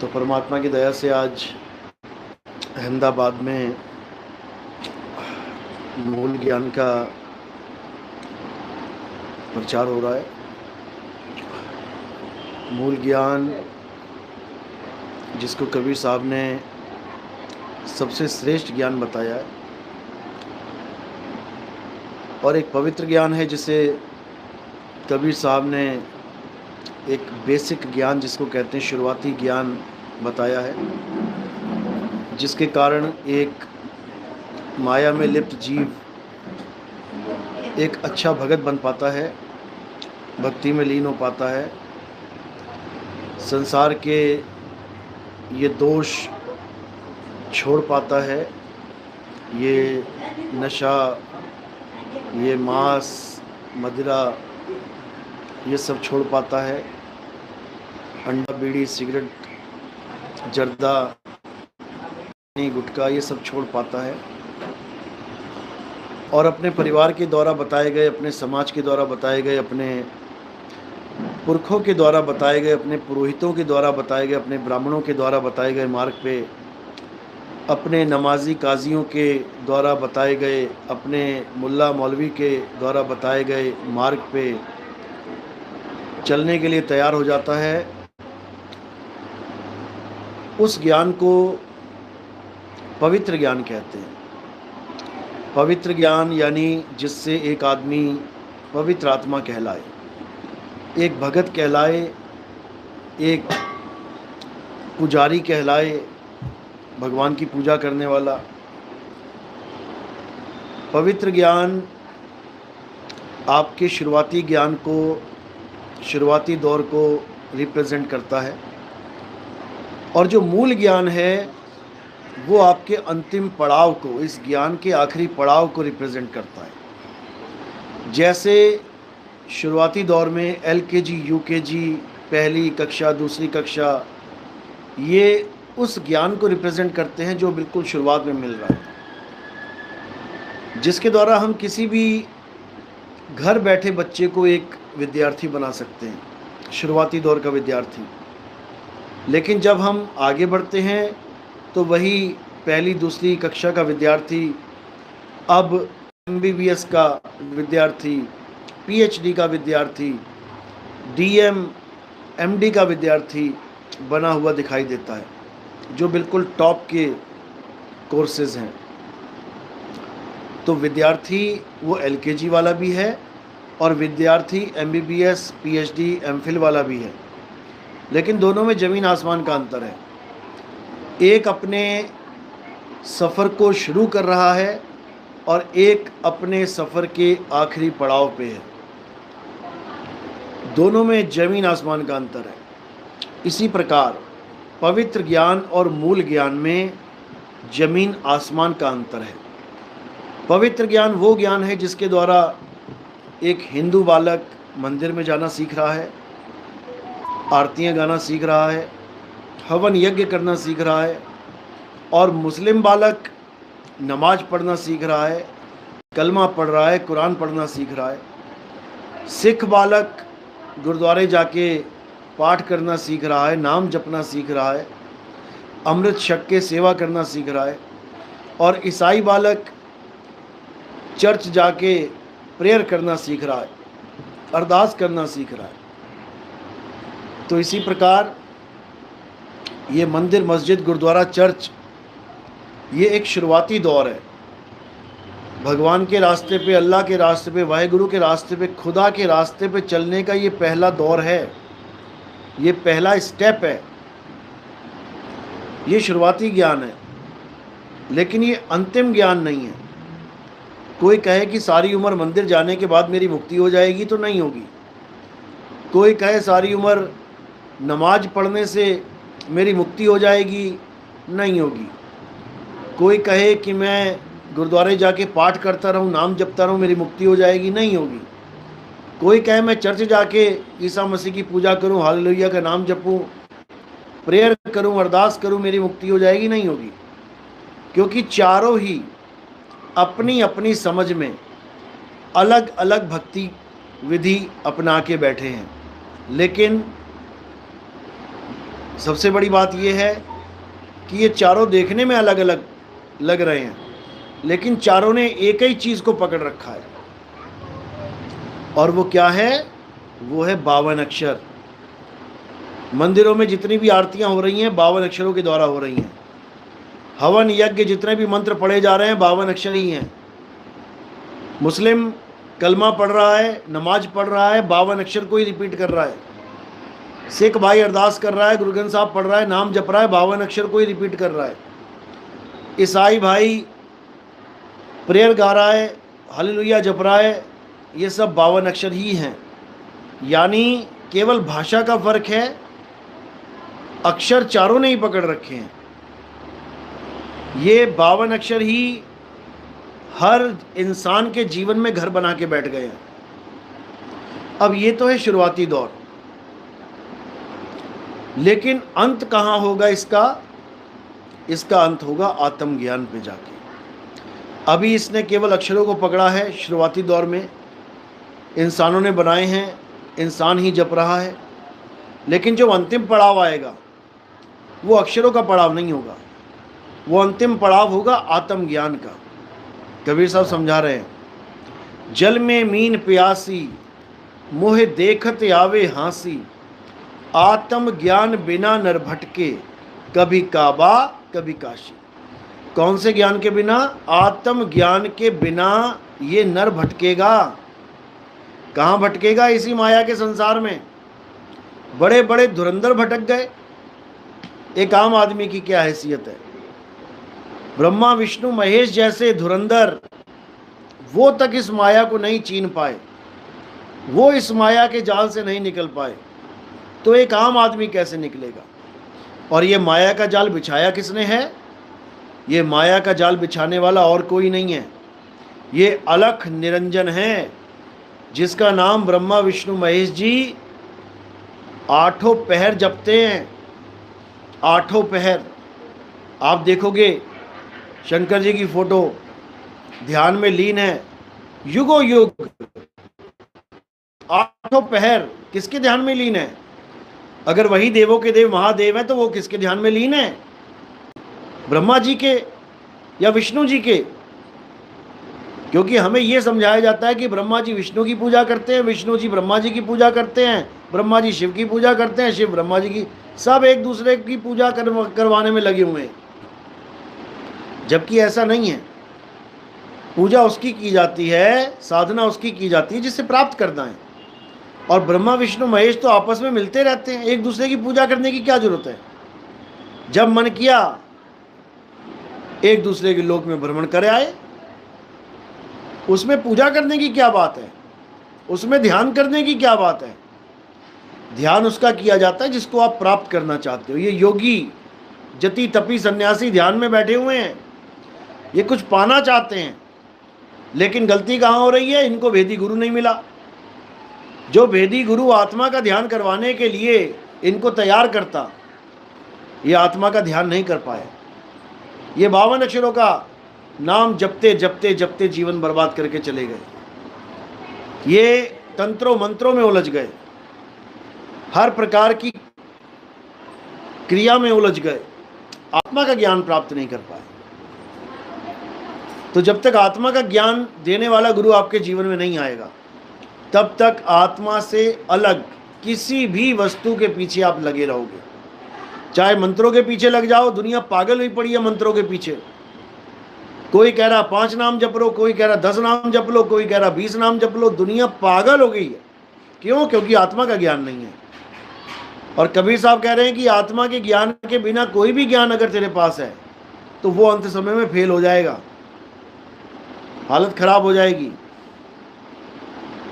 तो परमात्मा की दया से आज अहमदाबाद में मूल ज्ञान का प्रचार हो रहा है। मूल ज्ञान जिसको कबीर साहब ने सबसे श्रेष्ठ ज्ञान बताया है और एक पवित्र ज्ञान है जिसे कबीर साहब ने एक बेसिक ज्ञान जिसको कहते हैं शुरुआती ज्ञान बताया है, जिसके कारण एक माया में लिप्त जीव एक अच्छा भगत बन पाता है, भक्ति में लीन हो पाता है, संसार के ये दोष छोड़ पाता है, ये नशा, ये मांस, मदिरा, ये सब छोड़ पाता है, अंडा, बीड़ी, सिगरेट, जर्दा, गुटखा, ये सब छोड़ पाता है और अपने परिवार के द्वारा बताए गए, अपने समाज के द्वारा बताए गए, अपने पुरखों के द्वारा बताए गए, अपने पुरोहितों के द्वारा बताए गए, अपने ब्राह्मणों के द्वारा बताए गए मार्ग पे, अपने नमाजी काजियों के द्वारा बताए गए, अपने मुल्ला मौलवी के द्वारा बताए गए मार्ग पे चलने के लिए तैयार हो जाता है। उस ज्ञान को पवित्र ज्ञान कहते हैं। पवित्र ज्ञान यानी जिससे एक आदमी पवित्र आत्मा कहलाए, एक भगत कहलाए, एक पुजारी कहलाए, भगवान की पूजा करने वाला। पवित्र ज्ञान आपके शुरुआती ज्ञान को, शुरुआती दौर को रिप्रेजेंट करता है और जो मूल ज्ञान है वो आपके अंतिम पड़ाव को, इस ज्ञान के आखिरी पड़ाव को रिप्रेजेंट करता है। जैसे शुरुआती दौर में LKG, UKG, पहली कक्षा, दूसरी कक्षा, ये उस ज्ञान को रिप्रेजेंट करते हैं जो बिल्कुल शुरुआत में मिल रहा है, जिसके द्वारा हम किसी भी घर बैठे बच्चे को एक विद्यार्थी बना सकते हैं, शुरुआती दौर का विद्यार्थी। लेकिन जब हम आगे बढ़ते हैं तो वही पहली दूसरी कक्षा का विद्यार्थी अब MBBS का विद्यार्थी, PhD का विद्यार्थी, DM, MD का विद्यार्थी बना हुआ दिखाई देता है, जो बिल्कुल टॉप के कोर्सेज हैं। तो विद्यार्थी वो LKG वाला भी है और विद्यार्थी MBBS, PhD, MPhil वाला भी है, लेकिन दोनों में ज़मीन आसमान का अंतर है। एक अपने सफ़र को शुरू कर रहा है और एक अपने सफ़र के आखिरी पड़ाव पे है। दोनों में ज़मीन आसमान का अंतर है। इसी प्रकार पवित्र ज्ञान और मूल ज्ञान में ज़मीन आसमान का अंतर है। पवित्र ज्ञान वो ज्ञान है जिसके द्वारा एक हिंदू बालक मंदिर में जाना सीख रहा है, आरतियाँ गाना सीख रहा है, हवन यज्ञ करना सीख रहा है, और मुस्लिम बालक नमाज पढ़ना सीख रहा है, कलमा पढ़ रहा है, कुरान पढ़ना सीख रहा है। सिख बालक गुरुद्वारे जाके पाठ करना सीख रहा है, नाम जपना सीख रहा है, अमृत छक के सेवा करना सीख रहा है, और ईसाई बालक चर्च जाके प्रेयर करना सीख रहा है, अरदास करना सीख रहा है। तो इसी प्रकार ये मंदिर, मस्जिद, गुरुद्वारा, चर्च, ये एक शुरुआती दौर है। भगवान के रास्ते पे, अल्लाह के रास्ते पे, वाहेगुरु के रास्ते पे, खुदा के रास्ते पे चलने का ये पहला दौर है, ये पहला स्टेप है, ये शुरुआती ज्ञान है, लेकिन ये अंतिम ज्ञान नहीं है। कोई कहे कि सारी उम्र मंदिर जाने के बाद मेरी मुक्ति हो जाएगी, तो नहीं होगी। कोई कहे सारी उम्र नमाज पढ़ने से मेरी मुक्ति हो जाएगी, नहीं होगी। कोई कहे कि मैं गुरुद्वारे जाके पाठ करता रहूं, नाम जपता रहूं, मेरी मुक्ति हो जाएगी, नहीं होगी। कोई कहे मैं चर्च जाके ईसा मसीह की पूजा करूं, हालेलुया का नाम जपूं, प्रेयर करूं, अरदास करूं, मेरी मुक्ति हो जाएगी, नहीं होगी। क्योंकि चारों ही अपनी अपनी समझ में अलग अलग भक्ति विधि अपना के बैठे हैं, लेकिन सबसे बड़ी बात यह है कि ये चारों देखने में अलग अलग लग रहे हैं, लेकिन चारों ने एक ही चीज़ को पकड़ रखा है, और वो क्या है? वो है 52 अक्षर। मंदिरों में जितनी भी आरतियां हो रही हैं 52 अक्षरों के द्वारा हो रही हैं। हवन यज्ञ जितने भी मंत्र पढ़े जा रहे हैं 52 अक्षर ही हैं। मुस्लिम कलमा पढ़ रहा है, नमाज पढ़ रहा है, 52 अक्षर को ही रिपीट कर रहा है। सिख भाई अरदास कर रहा है, गुरु ग्रंथ साहब पढ़ रहा है, नाम जप रहा है, 52 अक्षर को ही रिपीट कर रहा है। ईसाई भाई प्रेयर गा रहा है, हालेलुया जप रहा है, ये सब 52 अक्षर ही हैं। यानी केवल भाषा का फर्क है, अक्षर चारों ने ही पकड़ रखे हैं। ये 52 अक्षर ही हर इंसान के जीवन में घर बना के बैठ गए हैं। अब ये तो है शुरुआती दौर, लेकिन अंत कहाँ होगा इसका? इसका अंत होगा आत्मज्ञान पे जाके। अभी इसने केवल अक्षरों को पकड़ा है, शुरुआती दौर में इंसानों ने बनाए हैं, इंसान ही जप रहा है, लेकिन जो अंतिम पड़ाव आएगा वो अक्षरों का पड़ाव नहीं होगा, वो अंतिम पड़ाव होगा आत्मज्ञान का। कबीर साहब समझा रहे हैं, जल में मीन प्यासी मोह देखत आवे हांसी, आत्म ज्ञान बिना नर भटके कभी काबा कभी काशी। कौन से ज्ञान के बिना? आत्म ज्ञान के बिना ये नर भटकेगा। कहाँ भटकेगा? इसी माया के संसार में। बड़े बड़े धुरंधर भटक गए, एक आम आदमी की क्या हैसियत है? ब्रह्मा विष्णु महेश जैसे धुरंधर, वो तक इस माया को नहीं चीन पाए, वो इस माया के जाल से नहीं निकल पाए, तो एक आम आदमी कैसे निकलेगा? और ये माया का जाल बिछाया किसने है? ये माया का जाल बिछाने वाला और कोई नहीं है, ये अलख निरंजन है, जिसका नाम ब्रह्मा विष्णु महेश जी 8 पहर जपते हैं। 8 पहर आप देखोगे, शंकर जी की फोटो ध्यान में लीन है, युगो युग 8 पहर किसके ध्यान में लीन है? अगर वही देवों के देव महादेव हैं तो वो किसके ध्यान में लीन है? ब्रह्मा जी के या विष्णु जी के? क्योंकि हमें यह समझाया जाता है कि ब्रह्मा जी विष्णु की पूजा करते हैं, विष्णु जी ब्रह्मा जी की पूजा करते हैं, ब्रह्मा जी शिव की पूजा करते हैं, शिव ब्रह्मा जी की, सब एक दूसरे की पूजा करवाने में लगे हुए हैं। जबकि ऐसा नहीं है। पूजा उसकी की जाती है, साधना उसकी की जाती है जिससे प्राप्त करना है। और ब्रह्मा विष्णु महेश तो आपस में मिलते रहते हैं, एक दूसरे की पूजा करने की क्या जरूरत है? जब मन किया एक दूसरे के लोक में भ्रमण कर आए, उसमें पूजा करने की क्या बात है? उसमें ध्यान करने की क्या बात है? ध्यान उसका किया जाता है जिसको आप प्राप्त करना चाहते हो। ये योगी जति तपी सन्यासी ध्यान में बैठे हुए हैं, ये कुछ पाना चाहते हैं, लेकिन गलती कहाँ हो रही है? इनको भेदी गुरु नहीं मिला। जो भेदी गुरु आत्मा का ध्यान करवाने के लिए इनको तैयार करता, ये आत्मा का ध्यान नहीं कर पाए। ये 52 अक्षरों का नाम जपते जपते जपते जीवन बर्बाद करके चले गए। ये तंत्रों मंत्रों में उलझ गए, हर प्रकार की क्रिया में उलझ गए, आत्मा का ज्ञान प्राप्त नहीं कर पाए। तो जब तक आत्मा का ज्ञान देने वाला गुरु आपके जीवन में नहीं आएगा, तब तक आत्मा से अलग किसी भी वस्तु के पीछे आप लगे रहोगे। चाहे मंत्रों के पीछे लग जाओ, दुनिया पागल हुई पड़ी है मंत्रों के पीछे। कोई कह रहा 5 नाम जप लो, कोई कह रहा 10 नाम जप लो, कोई कह रहा 20 नाम जप लो। दुनिया पागल हो गई है। क्यों? क्योंकि आत्मा का ज्ञान नहीं है। और कबीर साहब कह रहे हैं कि आत्मा के ज्ञान के बिना कोई भी ज्ञान अगर तेरे पास है तो वो अंत समय में फेल हो जाएगा, हालत खराब हो जाएगी।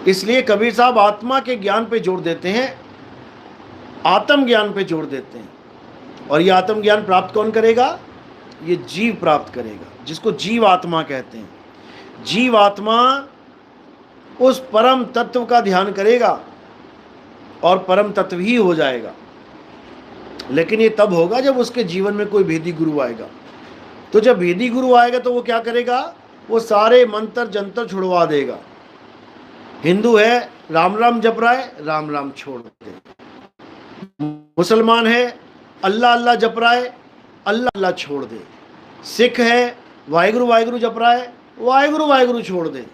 इसलिए कबीर साहब आत्मा के ज्ञान पे जोर देते हैं, आत्म ज्ञान पे जोर देते हैं। और ये आत्म ज्ञान प्राप्त कौन करेगा? ये जीव प्राप्त करेगा, जिसको जीव आत्मा कहते हैं। जीव आत्मा उस परम तत्व का ध्यान करेगा और परम तत्व ही हो जाएगा। लेकिन ये तब होगा जब उसके जीवन में कोई भेदी गुरु आएगा। तो जब भेदी गुरु आएगा तो वो क्या करेगा? वो सारे मंत्र जंतर छुड़वा देगा। हिंदू है, राम राम जप रहा है, राम राम छोड़ दे। मुसलमान है, अल्लाह अल्लाह जप रहा है, अल्लाह अल्लाह छोड़ दे। सिख है वाहिगुरु वाहिगुरु जप रहा है, वाहिगुरु वाहिगुरु छोड़ दे।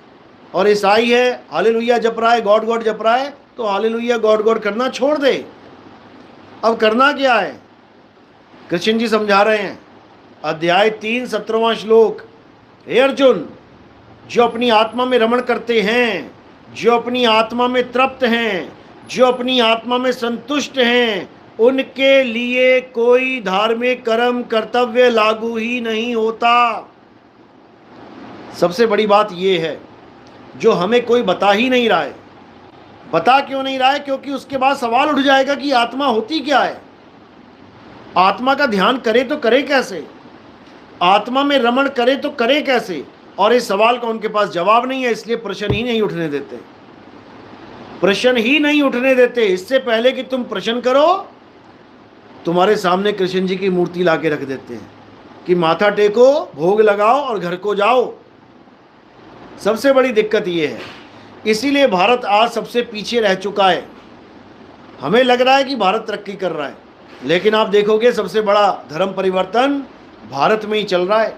और ईसाई है हालेलुया जप रहा है, गॉड गॉड जप रहा है, तो हालेलुया गॉड गॉड करना छोड़ दे। अब करना क्या है? कृष्ण जी समझा रहे हैं, अध्याय 3 17वां श्लोक। हे अर्जुन, जो अपनी आत्मा में रमण करते हैं, जो अपनी आत्मा में तृप्त हैं, जो अपनी आत्मा में संतुष्ट हैं, उनके लिए कोई धार्मिक कर्म कर्तव्य लागू ही नहीं होता। सबसे बड़ी बात यह है जो हमें कोई बता ही नहीं रहा है। बता क्यों नहीं रहा है? क्योंकि उसके बाद सवाल उठ जाएगा कि आत्मा होती क्या है, आत्मा का ध्यान करे तो करे कैसे, आत्मा में रमण करे तो करे कैसे। और इस सवाल का उनके पास जवाब नहीं है, इसलिए प्रश्न ही नहीं उठने देते, प्रश्न ही नहीं उठने देते। इससे पहले कि तुम प्रश्न करो, तुम्हारे सामने कृष्ण जी की मूर्ति लाके रख देते हैं कि माथा टेको, भोग लगाओ और घर को जाओ। सबसे बड़ी दिक्कत ये है। इसीलिए भारत आज सबसे पीछे रह चुका है। हमें लग रहा है कि भारत तरक्की कर रहा है, लेकिन आप देखोगे सबसे बड़ा धर्म परिवर्तन भारत में ही चल रहा है।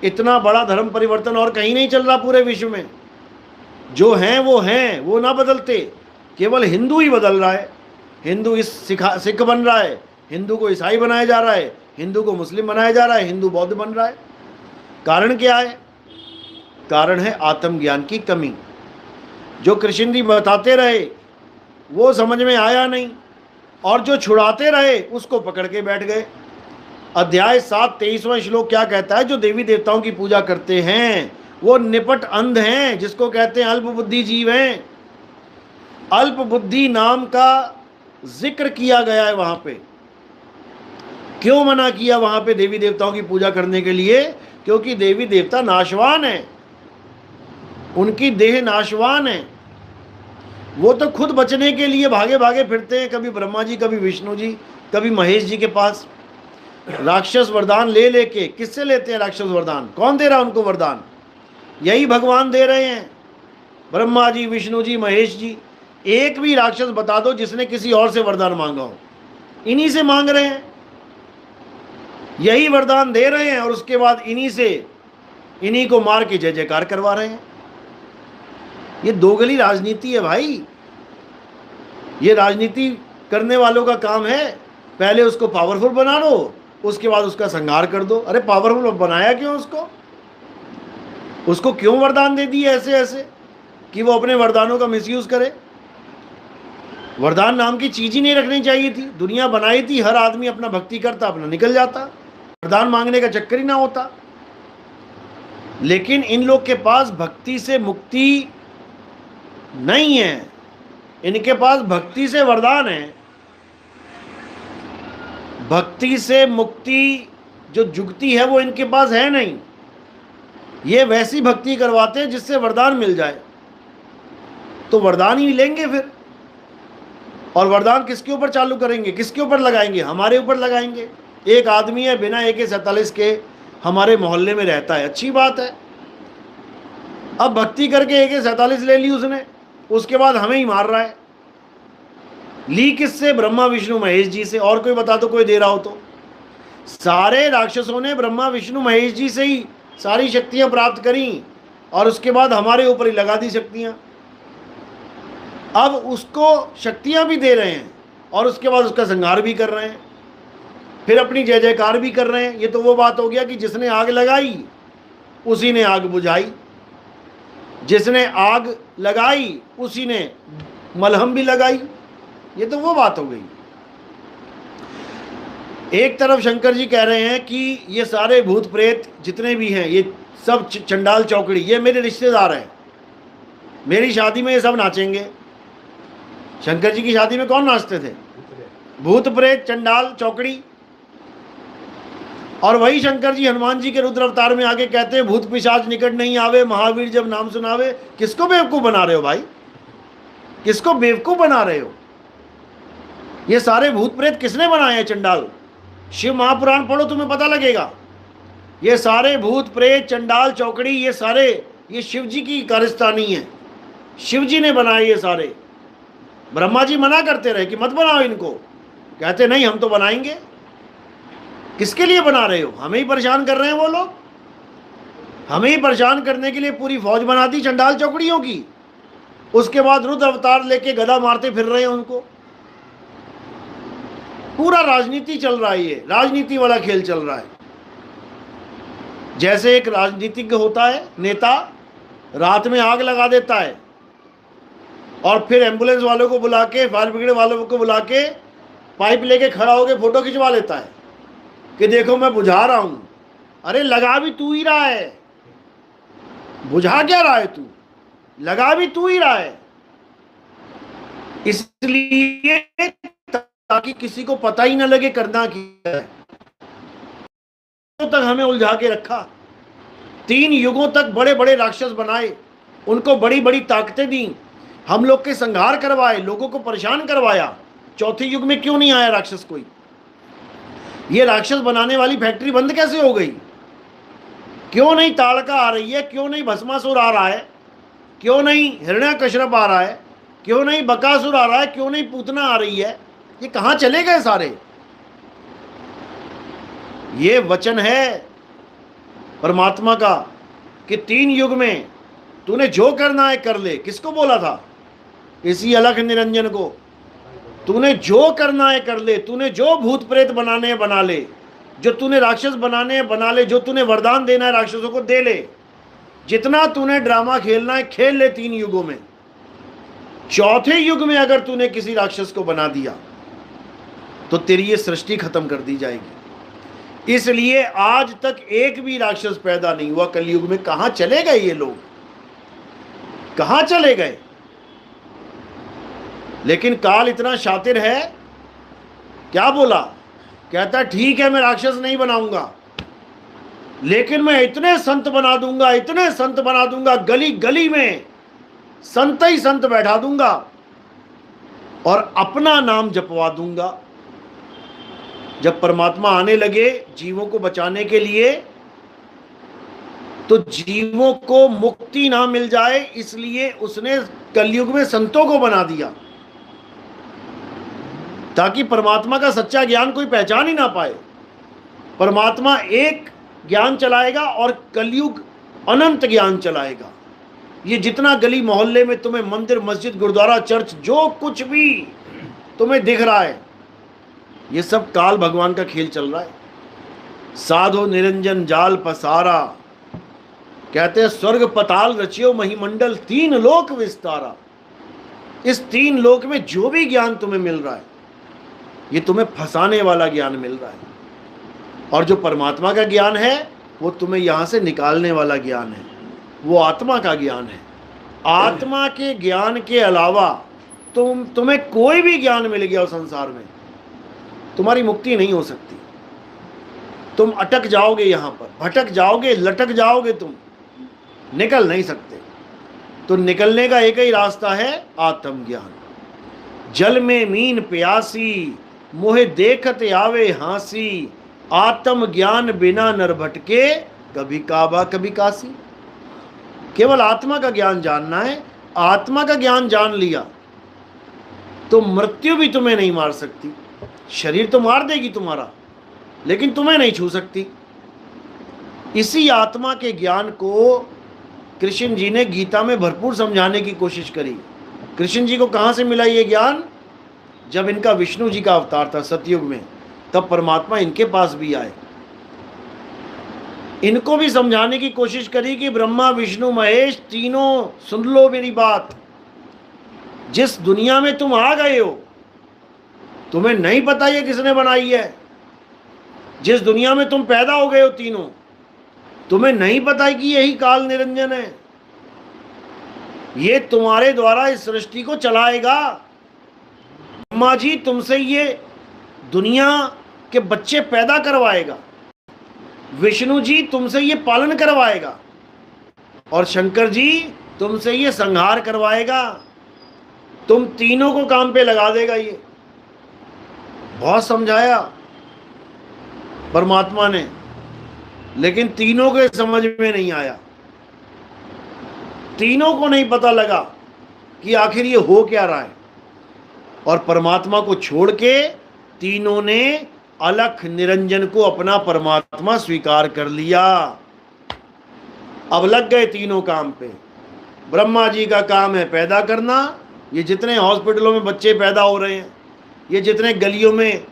इतना बड़ा धर्म परिवर्तन और कहीं नहीं चल रहा पूरे विश्व में। जो हैं, वो ना बदलते, केवल हिंदू ही बदल रहा है। हिंदू सिख बन रहा है, हिंदू को ईसाई बनाया जा रहा है, हिंदू को मुस्लिम बनाया जा रहा है, हिंदू बौद्ध बन रहा है। कारण क्या है? कारण है आत्मज्ञान की कमी। जो कृष्ण जी बताते रहे वो समझ में आया नहीं, और जो छुड़ाते रहे उसको पकड़ के बैठ गए। अध्याय 7 23वां श्लोक क्या कहता है? जो देवी देवताओं की पूजा करते हैं वो निपट अंध हैं, जिसको कहते हैं अल्प बुद्धि जीव हैं। अल्प बुद्धि नाम का जिक्र किया गया है वहां पे। क्यों मना किया वहां पे देवी देवताओं की पूजा करने के लिए? क्योंकि देवी देवता नाशवान है, उनकी देह नाशवान है। वो तो खुद बचने के लिए भागे भागे फिरते हैं, कभी ब्रह्मा जी, कभी विष्णु जी, कभी महेश जी के पास राक्षस वरदान ले लेके। किससे लेते हैं राक्षस वरदान? कौन दे रहा है उनको वरदान? यही भगवान दे रहे हैं, ब्रह्मा जी, विष्णु जी, महेश जी। एक भी राक्षस बता दो जिसने किसी और से वरदान मांगा हो। इन्हीं से मांग रहे हैं, यही वरदान दे रहे हैं, और उसके बाद इन्हीं को मार के जय जयकार करवा रहे हैं। ये दोगली राजनीति है भाई। ये राजनीति करने वालों का काम है। पहले उसको पावरफुल बना लो, उसके बाद उसका संहार कर दो। अरे पावरफुल बनाया क्यों उसको क्यों वरदान दे दिए ऐसे ऐसे कि वो अपने वरदानों का मिसयूज करे? वरदान नाम की चीज ही नहीं रखनी चाहिए थी। दुनिया बनाई थी, हर आदमी अपना भक्ति करता, अपना निकल जाता, वरदान मांगने का चक्कर ही ना होता। लेकिन इन लोग के पास भक्ति से मुक्ति नहीं है, इनके पास भक्ति से वरदान है। भक्ति से मुक्ति जो जुगती है वो इनके पास है नहीं। ये वैसी भक्ति करवाते हैं जिससे वरदान मिल जाए, तो वरदान ही लेंगे फिर। और वरदान किसके ऊपर चालू करेंगे, किसके ऊपर लगाएंगे? हमारे ऊपर लगाएंगे। एक आदमी है बिना AK-47 के हमारे मोहल्ले में रहता है, अच्छी बात है। अब भक्ति करके AK-47 ले ली उसने, उसके बाद हमें ही मार रहा है। ली किससे? ब्रह्मा विष्णु महेश जी से। और कोई बता दो, कोई दे रहा हो तो। सारे राक्षसों ने ब्रह्मा विष्णु महेश जी से ही सारी शक्तियां प्राप्त करी, और उसके बाद हमारे ऊपर ही लगा दी शक्तियां। अब उसको शक्तियां भी दे रहे हैं और उसके बाद उसका संहार भी कर रहे हैं, फिर अपनी जय जयकार भी कर रहे हैं। ये तो वो बात हो गया कि जिसने आग लगाई उसी ने आग बुझाई, जिसने आग लगाई उसी ने मलहम भी लगाई। ये तो वो बात हो गई। एक तरफ शंकर जी कह रहे हैं कि ये सारे भूत प्रेत जितने भी हैं, ये सब चंडाल चौकड़ी, ये मेरे रिश्तेदार हैं, मेरी शादी में ये सब नाचेंगे। शंकर जी की शादी में कौन नाचते थे? भूत प्रेत, चंडाल चौकड़ी। और वही शंकर जी हनुमान जी के रुद्र अवतार में आगे कहते हैं भूत पिशाच निकट नहीं आवे, महावीर जब नाम सुनावे। किसको बेवकूफ बना रहे हो भाई? किसको बेवकूफ बना रहे हो? ये सारे भूत प्रेत किसने बनाए हैं? चंडाल। शिव महापुराण पढ़ो, तुम्हें पता लगेगा। ये सारे भूत प्रेत, चंडाल चौकड़ी, ये सारे ये शिव जी की कारस्तानी है। शिव जी ने बनाए ये सारे। ब्रह्मा जी मना करते रहे कि मत बनाओ इनको, कहते नहीं हम तो बनाएंगे। किसके लिए बना रहे हो? हमें ही परेशान कर रहे हैं वो लोग। हमें ही परेशान करने के लिए पूरी फौज बना दी चंडाल चौकड़ियों की। उसके बाद रुद्र अवतार लेके गदा मारते फिर रहे हैं उनको। पूरा राजनीति चल रहा है, ये राजनीति वाला खेल चल रहा है। जैसे एक राजनीतिज्ञ होता है, नेता, रात में आग लगा देता है और फिर एम्बुलेंस वालों को बुला के, फायर ब्रिगेड वालों को बुला के पाइप लेके खड़ा होकर फोटो खिंचवा लेता है कि देखो मैं बुझा रहा हूं। अरे लगा भी तू ही रहा है, बुझा क्या रहा है तू? लगा भी तू ही रहा है। इसलिए ताकि किसी को पता ही ना लगे करना क्या है। तो तक हमें उलझा के रखा, 3 युगों तक बड़े बड़े राक्षस बनाए, उनको बड़ी बड़ी ताकतें दी, हम लोग के संहार करवाए, लोगों को परेशान करवाया। चौथे युग में क्यों नहीं आया राक्षस कोई? ये राक्षस बनाने वाली फैक्ट्री बंद कैसे हो गई? क्यों नहीं ताड़का आ रही है? क्यों नहीं भस्मासुर आ रहा है? क्यों नहीं हिरण्यकश्यप आ रहा है? क्यों नहीं बकासुर आ रहा है? क्यों नहीं पूतना आ रही है? ये कहां चले गए सारे? ये वचन है परमात्मा का कि 3 युग में तूने जो करना है कर ले। किसको बोला था? इसी अलख निरंजन को। तूने जो करना है कर ले, तूने जो भूत प्रेत बनाने हैं बना ले, जो तूने राक्षस बनाने हैं बना ले, जो तूने वरदान देना है राक्षसों को दे ले, जितना तूने ड्रामा खेलना है खेल ले 3 युगों में। चौथे युग में अगर तूने किसी राक्षस को बना दिया तो तेरी ये सृष्टि खत्म कर दी जाएगी। इसलिए आज तक एक भी राक्षस पैदा नहीं हुआ कलयुग में। कहां चले गए ये लोग? कहां चले गए? लेकिन काल इतना शातिर है, क्या बोला? कहता ठीक है मैं राक्षस नहीं बनाऊंगा, लेकिन मैं इतने संत बना दूंगा, इतने संत बना दूंगा, गली गली में संत ही संत बैठा दूंगा और अपना नाम जपवा दूंगा। जब परमात्मा आने लगे जीवों को बचाने के लिए, तो जीवों को मुक्ति ना मिल जाए इसलिए उसने कलयुग में संतों को बना दिया, ताकि परमात्मा का सच्चा ज्ञान कोई पहचान ही ना पाए। परमात्मा एक ज्ञान चलाएगा और कलयुग अनंत ज्ञान चलाएगा। ये जितना गली मोहल्ले में तुम्हें मंदिर, मस्जिद, गुरुद्वारा, चर्च, जो कुछ भी तुम्हें दिख रहा है, ये सब काल भगवान का खेल चल रहा है। साधो निरंजन जाल पसारा, कहते हैं स्वर्ग पताल रचियो महिमंडल 3 लोक विस्तारा। इस 3 लोक में जो भी ज्ञान तुम्हें मिल रहा है, ये तुम्हें फंसाने वाला ज्ञान मिल रहा है, और जो परमात्मा का ज्ञान है वो तुम्हें यहां से निकालने वाला ज्ञान है, वो आत्मा का ज्ञान है। आत्मा के ज्ञान के अलावा तुम्हें कोई भी ज्ञान मिल गया उस संसार में, तुम्हारी मुक्ति नहीं हो सकती। तुम अटक जाओगे, यहां पर भटक जाओगे, लटक जाओगे, तुम निकल नहीं सकते। तो निकलने का एक ही रास्ता है, आत्मज्ञान। जल में मीन प्यासी, मोहे देखत आवे हांसी, आत्म ज्ञान बिना नर भटके, कभी काबा कभी काशी। केवल आत्मा का ज्ञान जानना है। आत्मा का ज्ञान जान लिया तो मृत्यु भी तुम्हें नहीं मार सकती। शरीर तो मार देगी तुम्हारा, लेकिन तुम्हें नहीं छू सकती। इसी आत्मा के ज्ञान को कृष्ण जी ने गीता में भरपूर समझाने की कोशिश करी। कृष्ण जी को कहां से मिला ये ज्ञान? जब इनका विष्णु जी का अवतार था सतयुग में, तब परमात्मा इनके पास भी आए, इनको भी समझाने की कोशिश करी कि ब्रह्मा विष्णु महेश तीनों सुन लो मेरी बात। जिस दुनिया में तुम आ गए हो, तुम्हें नहीं पता ये किसने बनाई है। जिस दुनिया में तुम पैदा हो गए हो तीनों, तुम्हें नहीं पता कि यही काल निरंजन है। ये तुम्हारे द्वारा इस सृष्टि को चलाएगा। ब्रह्मा जी तुमसे ये दुनिया के बच्चे पैदा करवाएगा, विष्णु जी तुमसे ये पालन करवाएगा, और शंकर जी तुमसे ये संहार करवाएगा। तुम तीनों को काम पे लगा देगा। ये बहुत समझाया परमात्मा ने, लेकिन तीनों के समझ में नहीं आया। तीनों को नहीं पता लगा कि आखिर ये हो क्या रहा है। और परमात्मा को छोड़ के तीनों ने अलख निरंजन को अपना परमात्मा स्वीकार कर लिया। अब लग गए तीनों काम पे। ब्रह्मा जी का काम है पैदा करना, ये जितने हॉस्पिटलों में बच्चे पैदा हो रहे हैं, ये जितने गलियों में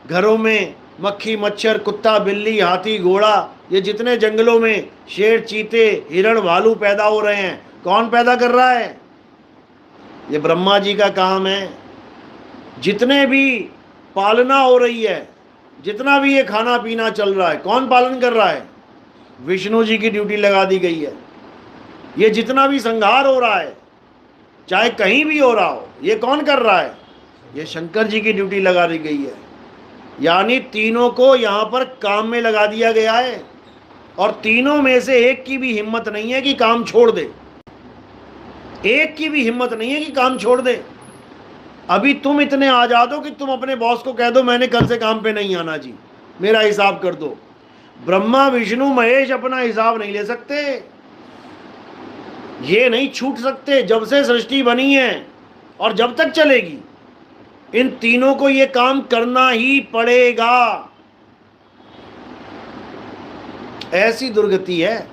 घरों में मक्खी मच्छर कुत्ता बिल्ली हाथी घोड़ा, ये जितने जंगलों में शेर चीते हिरण भालू पैदा हो रहे हैं, कौन पैदा कर रहा है? ये ब्रह्मा जी का काम है। जितने भी पालना हो रही है, जितना भी ये खाना पीना चल रहा है, कौन पालन कर रहा है? विष्णु जी की ड्यूटी लगा दी गई है। ये जितना भी संहार हो रहा है, चाहे कहीं भी हो रहा हो, ये कौन कर रहा है? ये शंकर जी की ड्यूटी लगा दी गई है। यानी तीनों को यहाँ पर काम में लगा दिया गया है, और तीनों में से एक की भी हिम्मत नहीं है कि काम छोड़ दे। एक की भी हिम्मत नहीं है कि काम छोड़ दे। अभी तुम इतने आजाद हो कि तुम अपने बॉस को कह दो मैंने कल से काम पे नहीं आना जी, मेरा हिसाब कर दो। ब्रह्मा विष्णु महेश अपना हिसाब नहीं ले सकते, ये नहीं छूट सकते। जब से सृष्टि बनी है और जब तक चलेगी, इन तीनों को ये काम करना ही पड़ेगा। ऐसी दुर्गति है,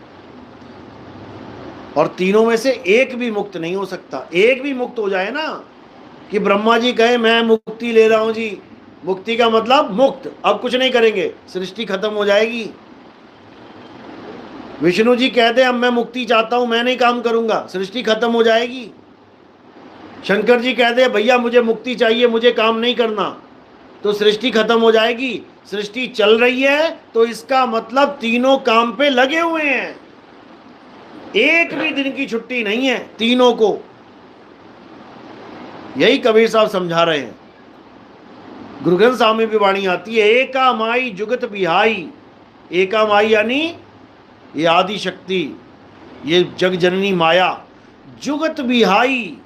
और तीनों में से एक भी मुक्त नहीं हो सकता। एक भी मुक्त हो जाए ना, कि ब्रह्मा जी कहे मैं मुक्ति ले रहा हूं जी, मुक्ति का मतलब मुक्त, अब कुछ नहीं करेंगे, सृष्टि खत्म हो जाएगी। विष्णु जी कहते अब मैं मुक्ति चाहता हूं, मैं नहीं काम करूंगा, सृष्टि खत्म हो जाएगी। शंकर जी कहते भैया मुझे मुक्ति चाहिए, मुझे काम नहीं करना, तो सृष्टि खत्म हो जाएगी। सृष्टि चल रही है तो इसका मतलब तीनों काम पे लगे हुए हैं, एक भी दिन की छुट्टी नहीं है तीनों को। यही कबीर साहब समझा रहे हैं। गुरु ग्रंथ साहब में भी वाणी आती है, एका माई जुगत बिहाई। एका माई यानी ये आदि शक्ति, ये जग जननी माया। जुगत बिहाई,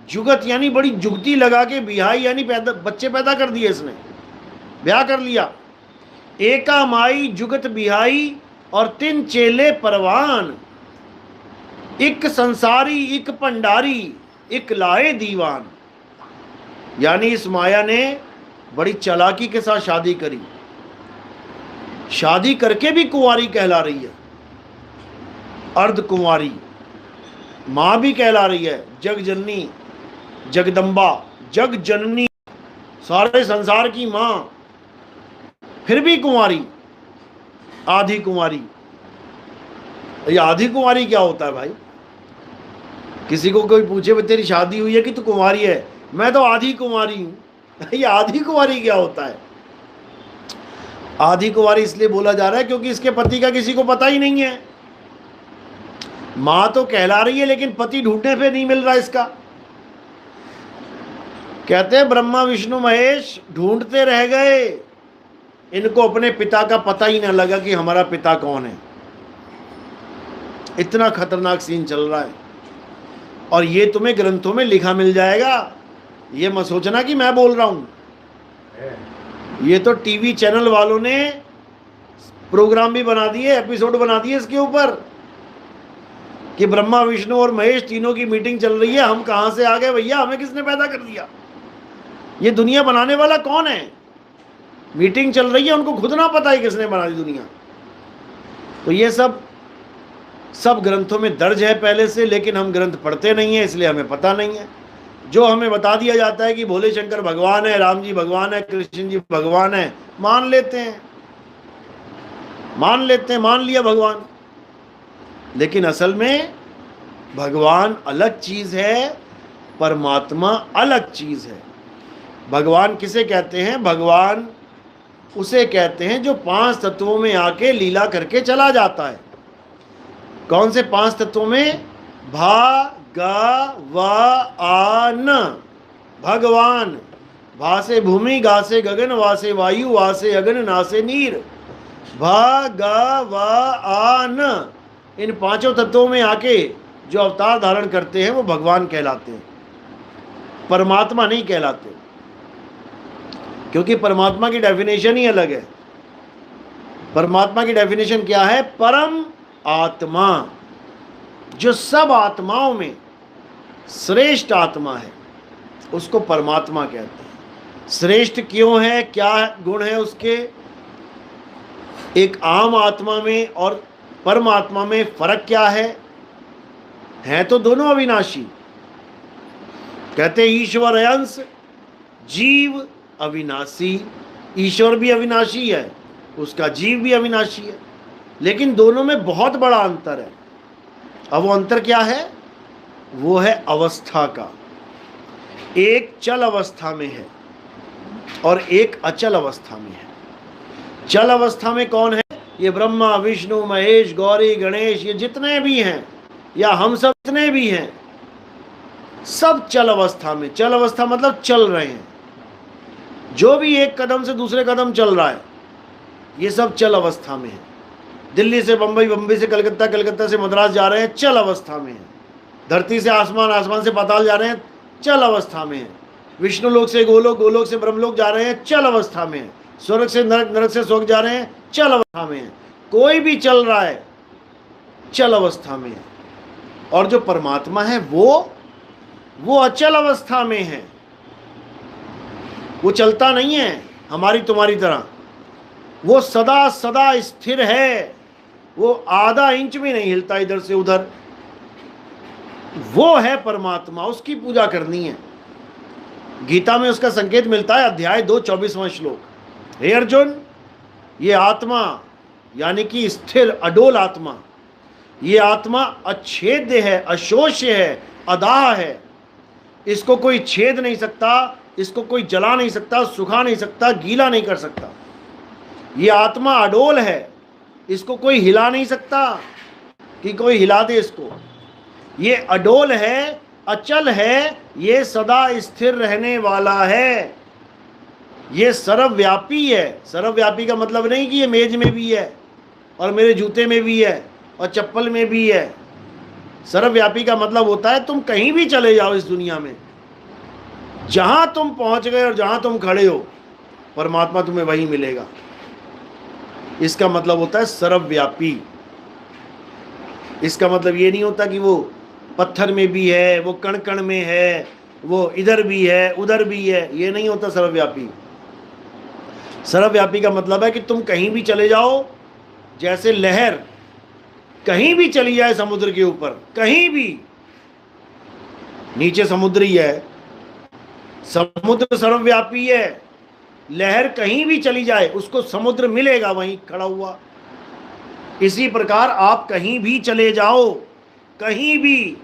जुगत यानी बड़ी जुगती लगा के, बिहाई यानी बच्चे पैदा कर दिए, इसने ब्याह कर लिया। एका माई जुगत बिहाई और तिन चेले परवान। इक संसारी इक भंडारी इक लाए दीवान। यानी इस माया ने बड़ी चालाकी के साथ शादी करी, शादी करके भी कुंवारी कहला रही है, अर्ध कुंवारी मां भी कहला रही है, जग जननी जगदम्बा जग जननी, सारे संसार की मां, फिर भी कुंवारी, आधी कुंवारी। ये आधी कुंवारी क्या होता है भाई? किसी को कोई पूछे तेरी शादी हुई है कि तू कुंवारी है, मैं तो आधी कुंवारी हूं। ये आधी कुंवारी क्या होता है? आधी कुंवारी इसलिए बोला जा रहा है क्योंकि इसके पति का किसी को पता ही नहीं है। मां तो कहला रही है लेकिन पति ढूंढने पे नहीं मिल रहा इसका। कहते हैं ब्रह्मा विष्णु महेश ढूंढते रह गए, इनको अपने पिता का पता ही ना लगा कि हमारा पिता कौन है। इतना खतरनाक सीन चल रहा है, और ये तुम्हें ग्रंथों में लिखा मिल जाएगा। ये मत सोचना कि मैं बोल रहा हूं, ये तो टीवी चैनल वालों ने प्रोग्राम भी बना दिए, एपिसोड बना दिए इसके ऊपर, कि ब्रह्मा विष्णु और महेश तीनों की मीटिंग चल रही है। हम कहां से आ गए भैया, हमें किसने पैदा कर दिया? ये दुनिया बनाने वाला कौन है? मीटिंग चल रही है, उनको खुद ना पता है किसने बना दी दुनिया। तो ये सब ग्रंथों में दर्ज है पहले से, लेकिन हम ग्रंथ पढ़ते नहीं हैं, इसलिए हमें पता नहीं है। जो हमें बता दिया जाता है कि भोले शंकर भगवान है, राम जी भगवान है, कृष्ण जी भगवान है, मान लेते हैं, मान लिया भगवान। लेकिन असल में भगवान अलग चीज है, परमात्मा अलग चीज है। भगवान किसे कहते हैं? भगवान उसे कहते हैं जो 5 तत्वों में आके लीला करके चला जाता है। कौन से 5 तत्वों में? भा गा वा आ न। भगवान, भा से भूमि, गा से गगन, वा से वायु, वा से अगन, ना से नीर। भा गा वा आ न, इन 5 तत्वों में आके जो अवतार धारण करते हैं वो भगवान कहलाते हैं, परमात्मा नहीं कहलाते। क्योंकि परमात्मा की डेफिनेशन ही अलग है। परमात्मा की डेफिनेशन क्या है? परम आत्मा, जो सब आत्माओं में श्रेष्ठ आत्मा है, उसको परमात्मा कहते हैं। श्रेष्ठ क्यों है, क्या गुण है उसके, एक आम आत्मा में और परमात्मा में फर्क क्या है तो दोनों अविनाशी। कहते ईश्वर अंश जीव अविनाशी, ईश्वर भी अविनाशी है, उसका जीव भी अविनाशी है, लेकिन दोनों में बहुत बड़ा अंतर है। अब वो अंतर क्या है? वो है अवस्था का। एक चल अवस्था में है और एक अचल अवस्था में है। चल अवस्था में कौन है? ये ब्रह्मा विष्णु महेश गौरी गणेश, ये जितने भी हैं, या हम सब जितने भी हैं, सब चल अवस्था में। चल अवस्था मतलब चल रहे हैं, जो भी एक कदम से दूसरे कदम चल रहा है, ये सब चल अवस्था में है। दिल्ली से बंबई, बंबई से कलकत्ता, कलकत्ता से मद्रास जा रहे हैं, चल अवस्था में है। धरती से आसमान, आसमान से पाताल जा रहे हैं, चल अवस्था में है। विष्णु लोक से गोलोक, गोलोक से ब्रह्मलोक जा रहे हैं, चल अवस्था में है। स्वर्ग से नरक, नरक से स्वर्ग जा रहे हैं, चल अवस्था में है। कोई भी चल रहा है, चल अवस्था में है। और जो परमात्मा है वो अचल अवस्था में है। वो चलता नहीं है हमारी तुम्हारी तरह, वो सदा सदा स्थिर है। वो आधा इंच भी नहीं हिलता इधर से उधर। वो है परमात्मा, उसकी पूजा करनी है। गीता में उसका संकेत मिलता है, अध्याय 2 24वां श्लोक। हे अर्जुन, ये आत्मा यानी कि स्थिर अडोल आत्मा, ये आत्मा अच्छेद्य है, अशोष्य है, अदाह है। इसको कोई छेद नहीं सकता, इसको कोई जला नहीं सकता, सुखा नहीं सकता, गीला नहीं कर सकता। ये आत्मा अडोल है, इसको कोई हिला नहीं सकता कि कोई हिला दे इसको। ये अडोल है, अचल है, ये सदा स्थिर रहने वाला है। ये सर्वव्यापी है। सर्वव्यापी का मतलब नहीं कि ये मेज में भी है और मेरे जूते में भी है और चप्पल में भी है। सर्वव्यापी का मतलब होता है तुम कहीं भी चले जाओ इस दुनिया में, जहां तुम पहुंच गए और जहां तुम खड़े हो, परमात्मा तुम्हें वहीं मिलेगा। इसका मतलब होता है सर्वव्यापी। इसका मतलब ये नहीं होता कि वो पत्थर में भी है, वो कण कण में है, वो इधर भी है उधर भी है, ये नहीं होता सर्वव्यापी। सर्वव्यापी का मतलब है कि तुम कहीं भी चले जाओ, जैसे लहर कहीं भी चली जाए समुद्र के ऊपर, कहीं भी, नीचे समुद्र ही है, समुद्र सर्वव्यापी है। लहर कहीं भी चली जाए उसको समुद्र मिलेगा वहीं खड़ा हुआ। इसी प्रकार आप कहीं भी चले जाओ, कहीं भी,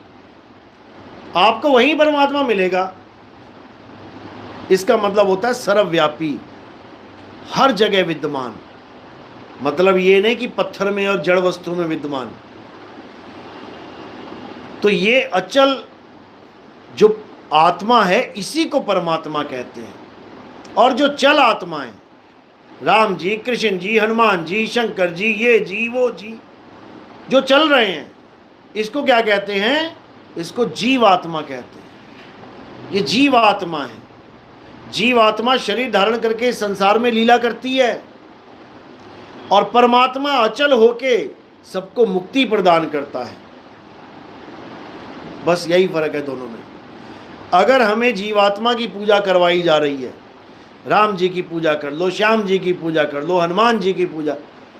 आपको वहीं परमात्मा मिलेगा। इसका मतलब होता है सर्वव्यापी, हर जगह विद्यमान। मतलब ये नहीं कि पत्थर में और जड़ वस्तु में विद्यमान। तो ये अचल जो आत्मा है, इसी को परमात्मा कहते हैं। और जो चल आत्मा है, राम जी, कृष्ण जी, हनुमान जी, शंकर जी, ये जी वो जी, जो चल रहे हैं, इसको क्या कहते हैं? इसको जीवात्मा कहते हैं। ये जीवात्मा है। जीवात्मा शरीर धारण करके संसार में लीला करती है, और परमात्मा अचल होके सबको मुक्ति प्रदान करता है। बस यही फर्क है दोनों में। अगर हमें जीवात्मा की पूजा करवाई जा रही है, राम जी की पूजा कर लो, श्याम जी की पूजा कर लो, हनुमान जी की पूजा,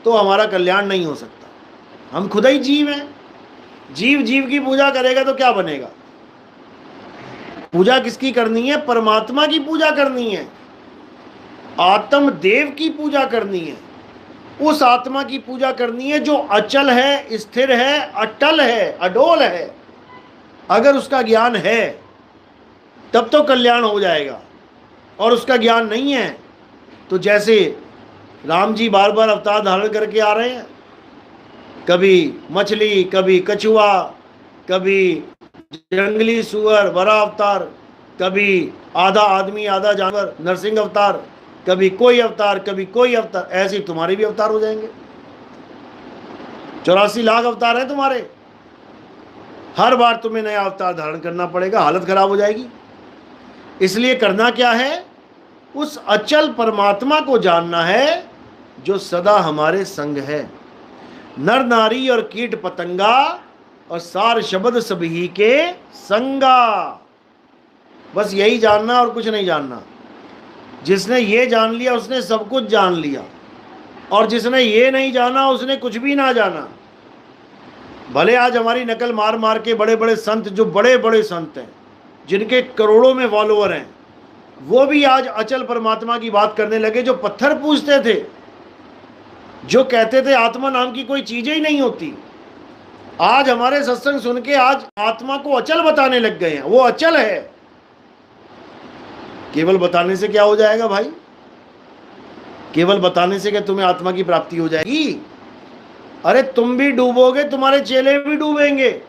तो हमारा कल्याण नहीं हो सकता। हम खुद ही जीव हैं। जीव जीव की पूजा करेगा तो क्या बनेगा? पूजा किसकी करनी है? परमात्मा की पूजा करनी है, आत्मदेव की पूजा करनी है, उस आत्मा की पूजा करनी है जो अचल है, स्थिर है, अटल है, अडोल है। अगर उसका ज्ञान है तब तो कल्याण हो जाएगा, और उसका ज्ञान नहीं है तो जैसे राम जी बार बार अवतार धारण करके आ रहे हैं, कभी मछली, कभी कछुआ, कभी जंगली सुअर बड़ा अवतार, कभी आधा आदमी आधा जानवर नरसिंह अवतार, कभी कोई अवतार, कभी कोई अवतार। ऐसे ही तुम्हारे भी अवतार हो जाएंगे। 84 लाख अवतार हैं तुम्हारे। हर बार तुम्हें नया अवतार धारण करना पड़ेगा, हालत खराब हो जाएगी। इसलिए करना क्या है? उस अचल परमात्मा को जानना है जो सदा हमारे संग है। नर नारी और कीट पतंगा और सार शब्द सभी के संगा। बस यही जानना और कुछ नहीं जानना। जिसने ये जान लिया उसने सब कुछ जान लिया, और जिसने ये नहीं जाना उसने कुछ भी ना जाना। भले आज हमारी नकल मार मार के बड़े बड़े संत, जो बड़े बड़े संत हैं जिनके करोड़ों में फॉलोअर हैं, वो भी आज अचल परमात्मा की बात करने लगे। जो पत्थर पूजते थे, जो कहते थे आत्मा नाम की कोई चीज ही नहीं होती, आज हमारे सत्संग सुन के आज आत्मा को अचल बताने लग गए हैं। वो अचल है। केवल बताने से क्या हो जाएगा भाई? केवल बताने से क्या तुम्हें आत्मा की प्राप्ति हो जाएगी? अरे तुम भी डूबोगे, तुम्हारे चेले भी डूबेंगे।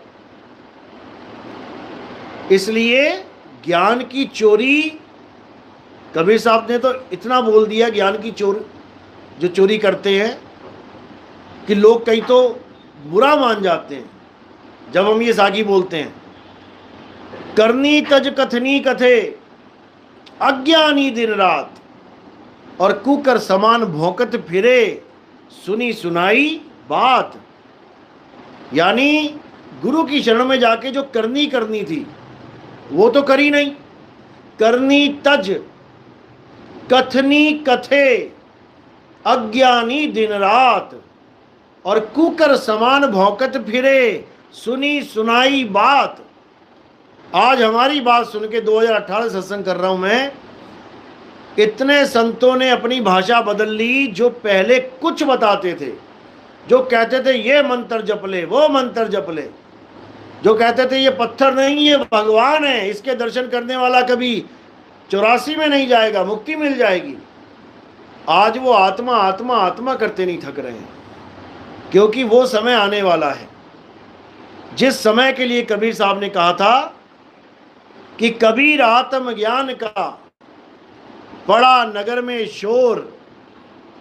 इसलिए ज्ञान की चोरी, कबीर साहब ने तो इतना बोल दिया, ज्ञान की जो चोरी करते हैं कि लोग कई तो बुरा मान जाते हैं जब हम ये साखी बोलते हैं। करनी तज कथनी कथे, अज्ञानी दिन रात, और कुकर समान भौंकत फिरे, सुनी सुनाई बात। यानी गुरु की शरण में जाके जो करनी थी वो तो करी नहीं। करनी तज कथनी कथे, अज्ञानी दिन रात, और कुकर समान भौंकत फिरे, सुनी सुनाई बात। आज हमारी बात सुन के 2018 सत्संग कर रहा हूं मैं, इतने संतों ने अपनी भाषा बदल ली। जो पहले कुछ बताते थे, जो कहते थे ये मंत्र जप ले, वो मंत्र जप ले, जो कहते थे ये पत्थर नहीं ये भगवान है, इसके दर्शन करने वाला कभी 84 में नहीं जाएगा, मुक्ति मिल जाएगी, आज वो आत्मा आत्मा आत्मा करते नहीं थक रहे हैं। क्योंकि वो समय आने वाला है जिस समय के लिए कबीर साहब ने कहा था कि कबीर आत्म ज्ञान का बड़ा नगर में शोर,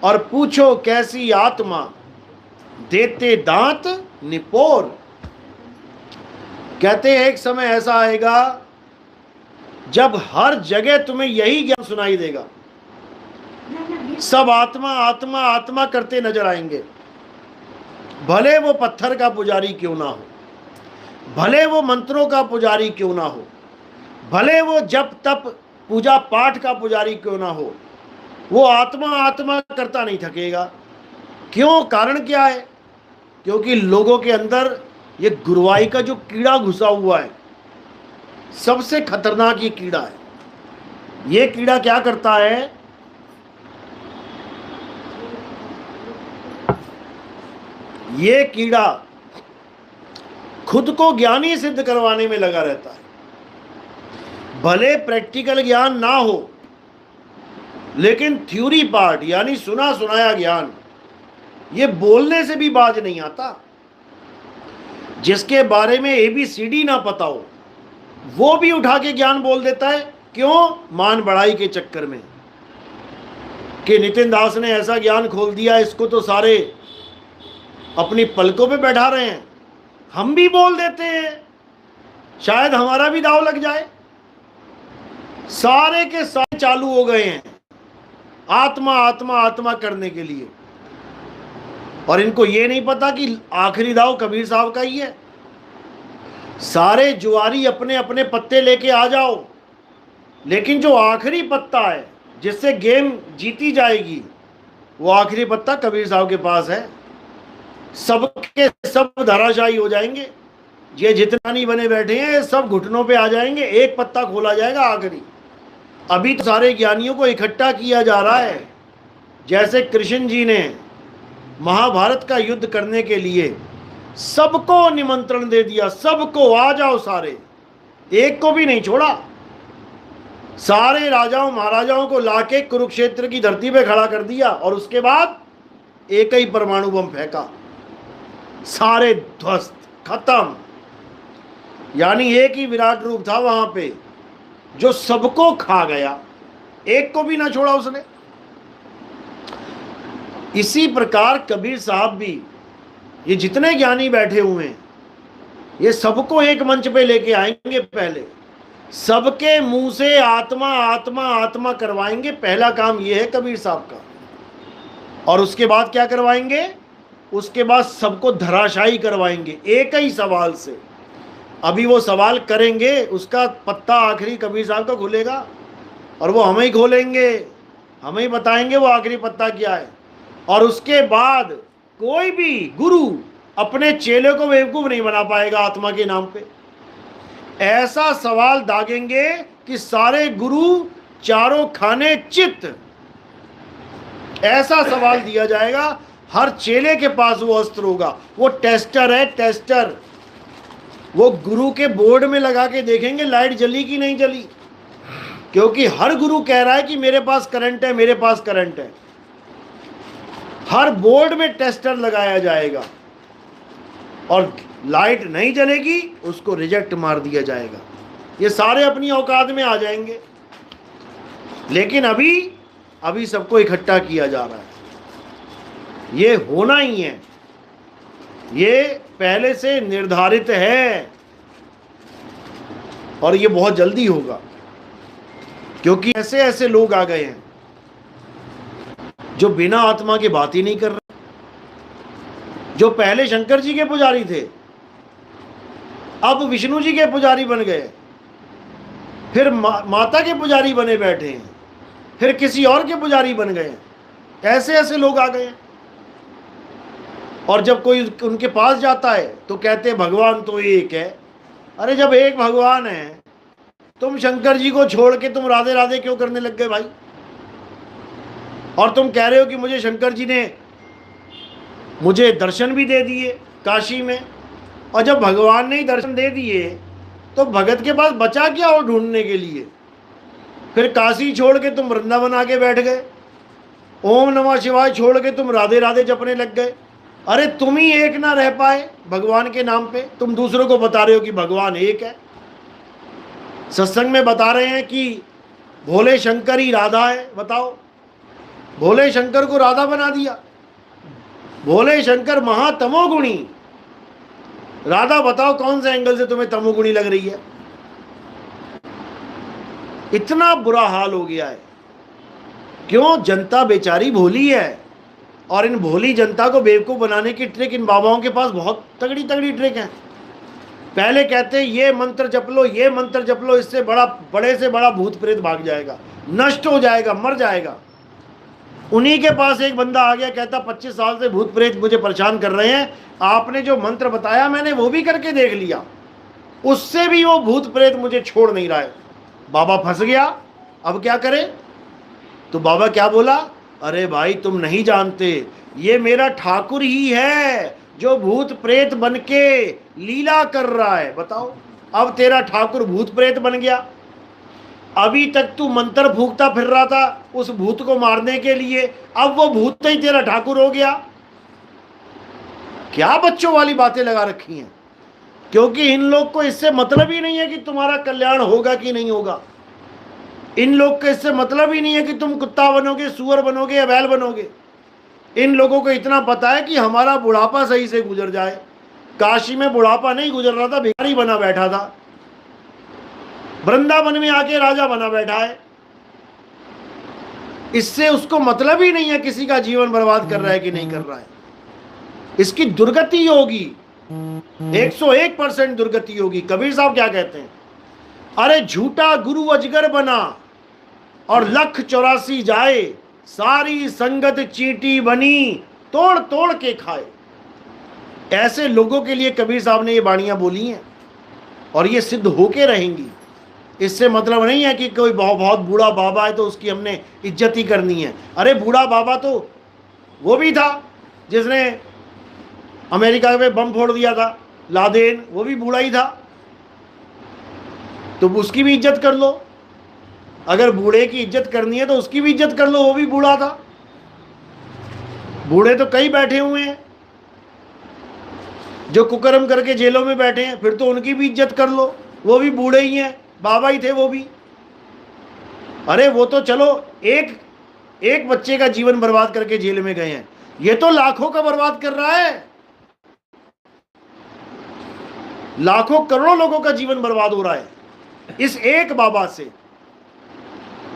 और पूछो कैसी आत्मा, देते दांत निपोर। कहते हैं एक समय ऐसा आएगा जब हर जगह तुम्हें यही ज्ञान सुनाई देगा। सब आत्मा आत्मा आत्मा करते नजर आएंगे, भले वो पत्थर का पुजारी क्यों ना हो, भले वो मंत्रों का पुजारी क्यों ना हो, भले वो जप तप पूजा पाठ का पुजारी क्यों ना हो, वो आत्मा आत्मा करता नहीं थकेगा। क्यों? कारण क्या है? क्योंकि लोगों के अंदर ये गुरुवाई का जो कीड़ा घुसा हुआ है, सबसे खतरनाक ये कीड़ा है। ये कीड़ा क्या करता है? ये कीड़ा खुद को ज्ञानी सिद्ध करवाने में लगा रहता है। भले प्रैक्टिकल ज्ञान ना हो, लेकिन थ्योरी पार्ट यानी सुना सुनाया ज्ञान, ये बोलने से भी बाज नहीं आता। जिसके बारे में ABCD ना पता हो, वो भी उठा के ज्ञान बोल देता है। क्यों? मान बढ़ाई के चक्कर में कि नितिन दास ने ऐसा ज्ञान खोल दिया, इसको तो सारे अपनी पलकों पे बैठा रहे हैं, हम भी बोल देते हैं, शायद हमारा भी दाव लग जाए। सारे के सारे चालू हो गए हैं आत्मा आत्मा आत्मा करने के लिए, और इनको ये नहीं पता कि आखिरी दाव कबीर साहब का ही है। सारे जुआरी अपने अपने पत्ते लेके आ जाओ, लेकिन जो आखिरी पत्ता है जिससे गेम जीती जाएगी, वो आखिरी पत्ता कबीर साहब के पास है। सबके सब धराशायी हो जाएंगे। ये जितना नहीं बने बैठे हैं सब घुटनों पे आ जाएंगे, एक पत्ता खोला जाएगा आखिरी। अभी तो सारे ज्ञानियों को इकट्ठा किया जा रहा है। जैसे कृष्ण जी ने महाभारत का युद्ध करने के लिए सबको निमंत्रण दे दिया, सबको आ जाओ सारे, एक को भी नहीं छोड़ा। सारे राजाओं महाराजाओं को लाके कुरुक्षेत्र की धरती पे खड़ा कर दिया, और उसके बाद एक ही परमाणु बम फेंका, सारे ध्वस्त खत्म। यानी एक ही विराट रूप था वहां पे जो सबको खा गया, एक को भी ना छोड़ा उसने। इसी प्रकार कबीर साहब भी, ये जितने ज्ञानी बैठे हुए हैं, ये सबको एक मंच पे लेके आएंगे। पहले सबके मुंह से आत्मा आत्मा आत्मा करवाएंगे। पहला काम ये है कबीर साहब का। और उसके बाद क्या करवाएंगे? उसके बाद सबको धराशायी करवाएंगे एक ही सवाल से। अभी वो सवाल करेंगे, उसका पत्ता आखिरी कबीर साहब का खुलेगा, और वो हमें ही खोलेंगे हमें ही बताएंगे वो आखिरी पत्ता क्या है। और उसके बाद कोई भी गुरु अपने चेले को बेवकूफ नहीं बना पाएगा आत्मा के नाम पे। ऐसा सवाल दागेंगे कि सारे गुरु चारों खाने चित्त। ऐसा सवाल दिया जाएगा, हर चेले के पास वो अस्त्र होगा। वो टेस्टर है, टेस्टर। वो गुरु के बोर्ड में लगा के देखेंगे लाइट जली कि नहीं जली, क्योंकि हर गुरु कह रहा है कि मेरे पास करंट है, मेरे पास करंट है। हर बोर्ड में टेस्टर लगाया जाएगा और लाइट नहीं जलेगी उसको रिजेक्ट मार दिया जाएगा। ये सारे अपनी औकात में आ जाएंगे। लेकिन अभी सबको इकट्ठा किया जा रहा है। ये होना ही है, ये पहले से निर्धारित है और ये बहुत जल्दी होगा, क्योंकि ऐसे ऐसे लोग आ गए हैं जो बिना आत्मा की बात ही नहीं कर रहे। जो पहले शंकर जी के पुजारी थे अब विष्णु जी के पुजारी बन गए, फिर माता के पुजारी बने बैठे हैं, फिर किसी और के पुजारी बन गए। ऐसे ऐसे लोग आ गए। और जब कोई उनके पास जाता है तो कहते हैं भगवान तो एक है। अरे जब एक भगवान है, तुम शंकर जी को छोड़ के तुम राधे राधे क्यों करने लग गए भाई? और तुम कह रहे हो कि मुझे शंकर जी ने मुझे दर्शन भी दे दिए काशी में, और जब भगवान ने ही दर्शन दे दिए तो भगत के पास बचा क्या और ढूंढने के लिए? फिर काशी छोड़ के तुम वृंदावन आके बैठ गए, ओम नमः शिवाय छोड़ के तुम राधे राधे जपने लग गए। अरे तुम ही एक ना रह पाए भगवान के नाम पे, तुम दूसरों को बता रहे हो कि भगवान एक है। सत्संग में बता रहे हैं कि भोले शंकर ही राधा है। बताओ, भोले शंकर को राधा बना दिया। भोले शंकर महातमोगुणी, राधा बताओ कौन से एंगल से तुम्हें तमोगुणी लग रही है? इतना बुरा हाल हो गया है। क्यों? जनता बेचारी भोली है, और इन भोली जनता को बेवकूफ बनाने की ट्रिक इन बाबाओं के पास बहुत तगड़ी तगड़ी ट्रिक है। पहले कहते हैं ये मंत्र जप लो, ये मंत्र जप लो, इससे बड़े से बड़ा भूत प्रेत भाग जाएगा, नष्ट हो जाएगा, मर जाएगा। उन्हीं के पास एक बंदा आ गया, कहता 25 साल से भूत प्रेत मुझे परेशान कर रहे हैं, आपने जो मंत्र बताया मैंने वो भी करके देख लिया, उससे भी वो भूत प्रेत मुझे छोड़ नहीं रहा है। बाबा फंस गया, अब क्या करे? तो बाबा क्या बोला? अरे भाई तुम नहीं जानते, ये मेरा ठाकुर ही है जो भूत प्रेत बन के लीला कर रहा है। बताओ, अब तेरा ठाकुर भूत प्रेत बन गया। अभी तक तू मंत्र फूंकता फिर रहा था उस भूत को मारने के लिए, अब वो भूत ही तेरा ठाकुर हो गया। क्या बच्चों वाली बातें लगा रखी हैं? क्योंकि इन लोग को इससे मतलब ही नहीं है कि तुम्हारा कल्याण होगा कि नहीं होगा। इन लोग को इससे मतलब ही नहीं है कि तुम कुत्ता बनोगे, सुअर बनोगे या बैल बनोगे। इन लोगों को इतना पता है कि हमारा बुढ़ापा सही से गुजर जाए। काशी में बुढ़ापा नहीं गुजर रहा था, भिखारी बना बैठा था, वृंदावन में आके राजा बना बैठा है। इससे उसको मतलब ही नहीं है किसी का जीवन बर्बाद कर रहा है कि नहीं कर रहा है। इसकी दुर्गति होगी, 101% दुर्गति होगी। कबीर साहब क्या कहते हैं? अरे झूठा गुरु अजगर बना और 184 जाए, सारी संगत चींटी बनी, तोड़ तोड़ के खाए। ऐसे लोगों के लिए कबीर साहब ने ये बाणियां बोली हैं और ये सिद्ध होके रहेंगी। इससे मतलब नहीं है कि कोई बहुत बूढ़ा बाबा है तो उसकी हमने इज्जत ही करनी है। अरे बूढ़ा बाबा तो वो भी था जिसने अमेरिका में बम फोड़ दिया था, लादेन, वो भी बूढ़ा ही था, तो उसकी भी इज्जत कर लो। अगर बूढ़े की इज्जत करनी है तो उसकी भी इज्जत कर लो, वो भी बूढ़ा था। बूढ़े तो कई बैठे हुए हैं जो कुकर्म करके जेलों में बैठे हैं, फिर तो उनकी भी इज्जत कर लो, वो भी बूढ़े ही हैं, बाबा ही थे वो भी। अरे वो तो चलो एक बच्चे का जीवन बर्बाद करके जेल में गए हैं, ये तो लाखों का बर्बाद कर रहा है। लाखों करोड़ों लोगों का जीवन बर्बाद हो रहा है इस एक बाबा से।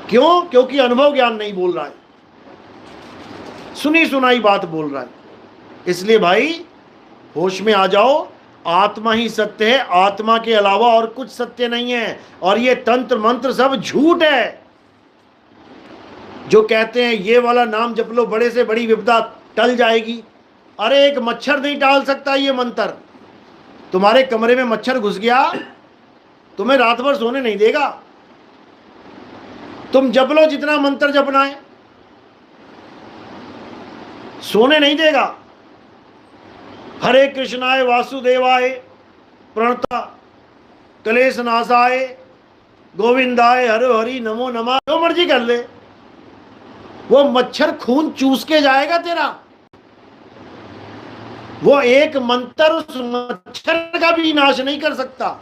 क्यों? क्योंकि अनुभव ज्ञान नहीं बोल रहा है, सुनी सुनाई बात बोल रहा है। इसलिए भाई होश में आ जाओ, आत्मा ही सत्य है, आत्मा के अलावा और कुछ सत्य नहीं है। और ये तंत्र मंत्र सब झूठ है। जो कहते हैं ये वाला नाम जप लो बड़े से बड़ी विपदा टल जाएगी। अरे एक मच्छर नहीं टाल सकता ये मंत्र। तुम्हारे कमरे में मच्छर घुस गया, तुम्हें रात भर सोने नहीं देगा। तुम जप लो जितना मंत्र जपना है, सोने नहीं देगा। हरे कृष्णाय वासुदेवाय प्रणता कलेश नाशाय गोविंदाय हरे हरि नमो नमः, जो मर्जी कर ले, वो मच्छर खून चूस के जाएगा तेरा। वो एक मंत्र उस मच्छर का भी नाश नहीं कर सकता।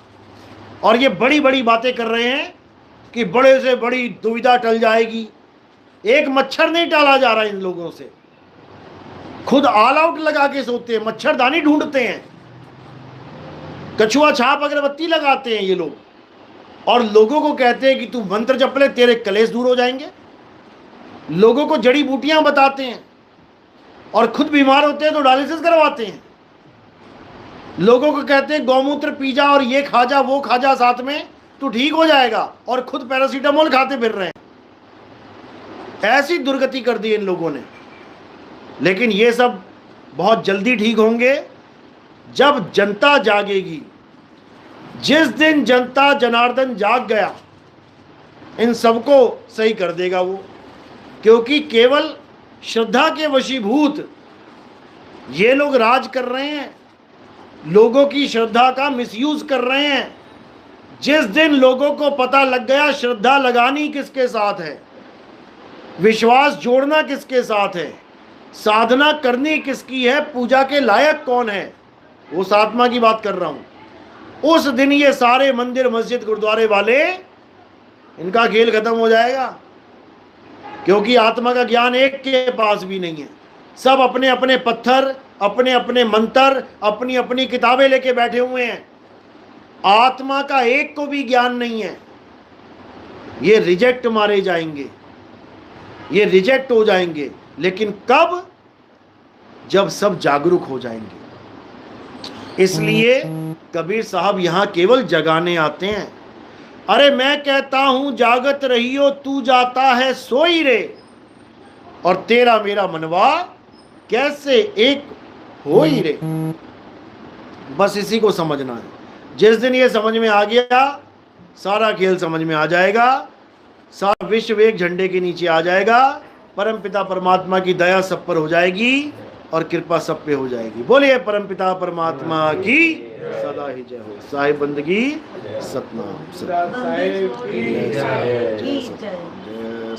और ये बड़ी बड़ी बातें कर रहे हैं कि बड़े से बड़ी दुविधा टल जाएगी। एक मच्छर नहीं टाला जा रहा इन लोगों से। खुद ऑल आउट लगा के सोते हैं, मच्छरदानी ढूंढते हैं, कछुआ छाप अगरबत्ती लगाते हैं ये लोग, और लोगों को कहते हैं कि तू मंत्र जप ले तेरे कलेश दूर हो जाएंगे। लोगों को जड़ी बूटियां बताते हैं और खुद बीमार होते हैं तो डायलिसिस करवाते हैं। लोगों को कहते हैं गौमूत्र पी जा और ये खा जा वो खा जा साथ में, तू ठीक हो जाएगा, और खुद पैरासीटामोल खाते फिर रहे हैं। ऐसी दुर्गति कर दी इन लोगों ने। लेकिन ये सब बहुत जल्दी ठीक होंगे जब जनता जागेगी। जिस दिन जनता जनार्दन जाग गया, इन सबको सही कर देगा वो। क्योंकि केवल श्रद्धा के वशीभूत ये लोग राज कर रहे हैं, लोगों की श्रद्धा का मिसयूज कर रहे हैं। जिस दिन लोगों को पता लग गया श्रद्धा लगानी किसके साथ है, विश्वास जोड़ना किसके साथ है, साधना करनी किसकी है, पूजा के लायक कौन है, उस आत्मा की बात कर रहा हूं, उस दिन ये सारे मंदिर मस्जिद गुरुद्वारे वाले, इनका खेल खत्म हो जाएगा। क्योंकि आत्मा का ज्ञान एक के पास भी नहीं है। सब अपने अपने पत्थर, अपने अपने मंत्र, अपनी अपनी किताबें लेके बैठे हुए हैं। आत्मा का एक को भी ज्ञान नहीं है। ये रिजेक्ट मारे जाएंगे, ये रिजेक्ट हो जाएंगे। लेकिन कब? जब सब जागरूक हो जाएंगे। इसलिए कबीर साहब यहां केवल जगाने आते हैं। अरे मैं कहता हूं जागत रहियो तू जाता है सोई रे, और तेरा मेरा मनवा कैसे एक हो ही रे। बस इसी को समझना है। जिस दिन ये समझ में आ गया, सारा खेल समझ में आ जाएगा। सारा विश्व एक झंडे के नीचे आ जाएगा। परम पिता परमात्मा की दया सब पर हो जाएगी और कृपा सब पे हो जाएगी। बोलिए परम पिता परमात्मा की सदा ही जय हो। साहिब बंदगी सतनाम। साहिब की जय। जय